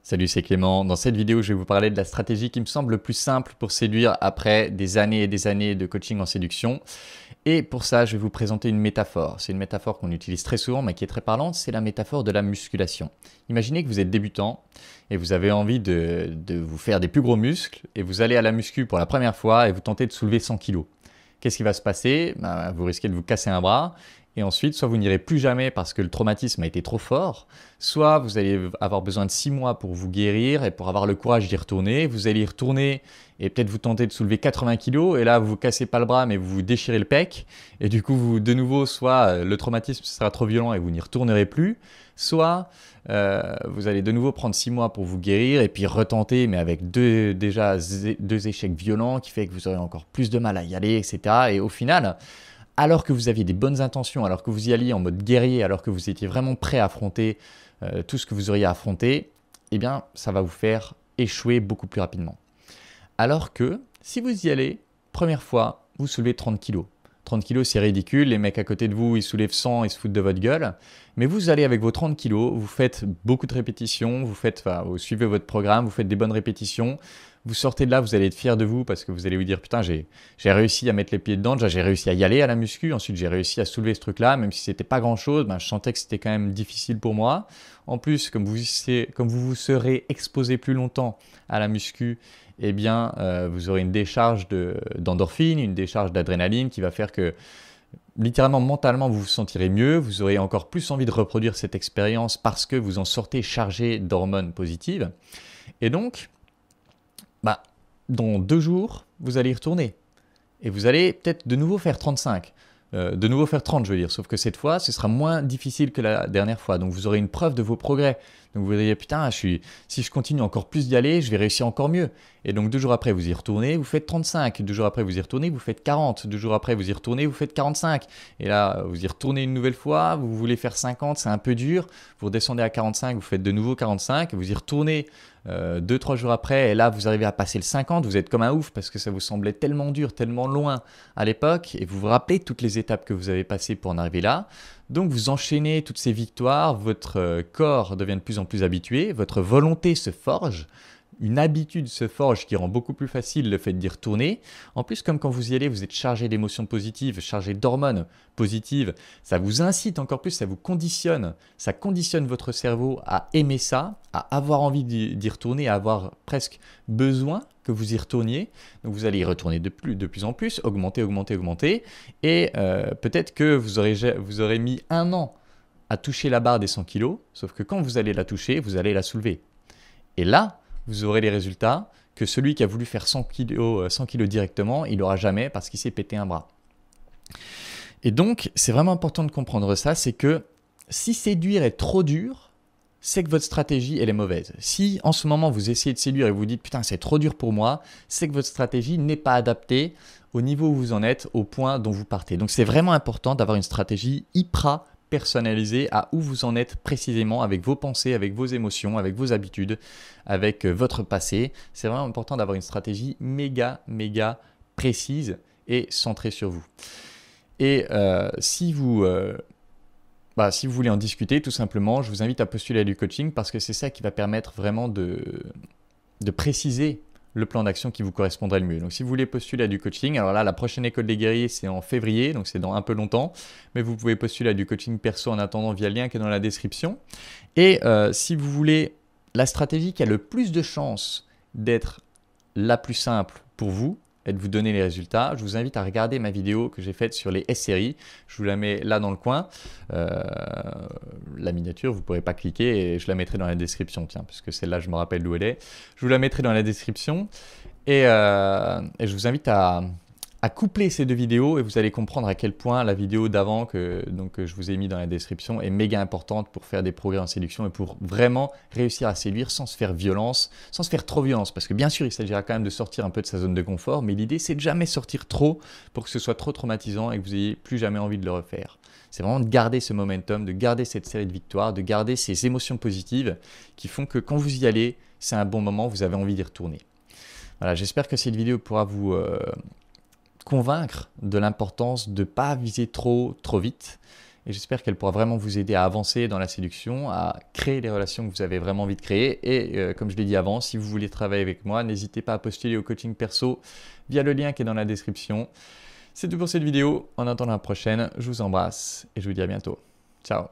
Salut, c'est Clément. Dans cette vidéo, je vais vous parler de la stratégie qui me semble le plus simple pour séduire après des années et des années de coaching en séduction. Et pour ça, je vais vous présenter une métaphore. C'est une métaphore qu'on utilise très souvent, mais qui est très parlante. C'est la métaphore de la musculation. Imaginez que vous êtes débutant et vous avez envie de vous faire des plus gros muscles et vous allez à la muscu pour la première fois et vous tentez de soulever 100 kilos. Qu'est-ce qui va se passer? Vous risquez de vous casser un bras. Et ensuite, soit vous n'irez plus jamais parce que le traumatisme a été trop fort, soit vous allez avoir besoin de 6 mois pour vous guérir et pour avoir le courage d'y retourner. Vous allez y retourner et peut-être vous tentez de soulever 80 kilos et là, vous vous cassez pas le bras mais vous vous déchirez le pec. Et du coup, de nouveau, soit le traumatisme sera trop violent et vous n'y retournerez plus, soit vous allez de nouveau prendre 6 mois pour vous guérir et puis retenter, mais avec deux échecs violents qui fait que vous aurez encore plus de mal à y aller, etc. Et au final, alors que vous aviez des bonnes intentions, alors que vous y alliez en mode guerrier, alors que vous étiez vraiment prêt à affronter tout ce que vous auriez à affronter, eh bien, ça va vous faire échouer beaucoup plus rapidement. Alors que si vous y allez, première fois, vous soulevez 30 kilos. 30 kilos, c'est ridicule. Les mecs à côté de vous, ils soulèvent 100 et se foutent de votre gueule. Mais vous allez avec vos 30 kilos, vous faites beaucoup de répétitions, vous suivez votre programme, vous faites des bonnes répétitions. Vous sortez de là, vous allez être fier de vous parce que vous allez vous dire putain, j'ai réussi à mettre les pieds dedans. Déjà, j'ai réussi à y aller à la muscu. Ensuite, j'ai réussi à soulever ce truc-là, même si c'était pas grand-chose. Je sentais que c'était quand même difficile pour moi. En plus, comme vous serez exposé plus longtemps à la muscu, eh bien, vous aurez une décharge d'endorphine, une décharge d'adrénaline qui va faire que littéralement, mentalement, vous vous sentirez mieux, vous aurez encore plus envie de reproduire cette expérience parce que vous en sortez chargé d'hormones positives. Et donc, dans 2 jours, vous allez y retourner. Et vous allez peut-être de nouveau faire 35. De nouveau faire 30, je veux dire. Sauf que cette fois, ce sera moins difficile que la dernière fois. Donc vous aurez une preuve de vos progrès. Donc vous direz, putain, si je continue encore plus d'y aller, je vais réussir encore mieux. Et donc 2 jours après, vous y retournez, vous faites 35. 2 jours après, vous y retournez, vous faites 40. 2 jours après, vous y retournez, vous faites 45. Et là, vous y retournez une nouvelle fois, vous voulez faire 50, c'est un peu dur. Vous redescendez à 45, vous faites de nouveau 45. Vous y retournez 2-3 jours après, et là, vous arrivez à passer le 50. Vous êtes comme un ouf parce que ça vous semblait tellement dur, tellement loin à l'époque. Et vous vous rappelez toutes les étapes que vous avez passées pour en arriver là. Donc vous enchaînez toutes ces victoires, votre corps devient de plus en plus habitué, votre volonté se forge, une habitude se forge qui rend beaucoup plus facile le fait d'y retourner. En plus, comme quand vous y allez, vous êtes chargé d'émotions positives, chargé d'hormones positives, ça vous incite encore plus, ça conditionne votre cerveau à aimer ça, à avoir envie d'y retourner, à avoir presque besoin que vous y retourniez. Donc vous allez y retourner de plus en plus, augmenter. Et peut-être que vous aurez mis 1 an à toucher la barre des 100 kilos, sauf que quand vous allez la toucher, vous allez la soulever. Et là, vous aurez les résultats que celui qui a voulu faire 100 kilos directement, il n'aura jamais parce qu'il s'est pété un bras. Et donc, c'est vraiment important de comprendre ça, c'est que si séduire est trop dur, c'est que votre stratégie, elle est mauvaise. Si en ce moment, vous essayez de séduire et vous dites « putain, c'est trop dur pour moi », c'est que votre stratégie n'est pas adaptée au niveau où vous en êtes, au point dont vous partez. Donc, c'est vraiment important d'avoir une stratégie hyper personnalisée à où vous en êtes précisément avec vos pensées, avec vos émotions, avec vos habitudes, avec votre passé. C'est vraiment important d'avoir une stratégie méga précise et centrée sur vous. Et si vous voulez en discuter, tout simplement, je vous invite à postuler à du coaching parce que c'est ça qui va permettre vraiment de préciser le plan d'action qui vous correspondrait le mieux. Donc, si vous voulez postuler à du coaching, alors là, la prochaine école des guerriers, c'est en février, donc c'est dans un peu longtemps. Mais vous pouvez postuler à du coaching perso en attendant via le lien qui est dans la description. Et si vous voulez la stratégie qui a le plus de chances d'être la plus simple pour vous, et de vous donner les résultats, je vous invite à regarder ma vidéo que j'ai faite sur les SRI. Je vous la mets là dans le coin. La miniature, vous ne pourrez pas cliquer et je la mettrai dans la description, tiens, parce que celle-là, je me rappelle d'où elle est. Je vous la mettrai dans la description et je vous invite à coupler ces 2 vidéos et vous allez comprendre à quel point la vidéo d'avant que je vous ai mis dans la description est méga importante pour faire des progrès en séduction et pour vraiment réussir à séduire sans se faire violence, sans se faire trop violence. Parce que bien sûr, il s'agira quand même de sortir un peu de sa zone de confort, mais l'idée, c'est de jamais sortir trop pour que ce soit trop traumatisant et que vous n'ayez plus jamais envie de le refaire. C'est vraiment de garder ce momentum, de garder cette série de victoires, de garder ces émotions positives qui font que quand vous y allez, c'est un bon moment, vous avez envie d'y retourner. Voilà, j'espère que cette vidéo pourra vous convaincre de l'importance de ne pas viser trop vite et j'espère qu'elle pourra vraiment vous aider à avancer dans la séduction, à créer les relations que vous avez vraiment envie de créer. Et comme je l'ai dit avant, si vous voulez travailler avec moi, n'hésitez pas à postuler au coaching perso via le lien qui est dans la description. C'est tout pour cette vidéo. En attendant la prochaine, je vous embrasse et je vous dis à bientôt. Ciao.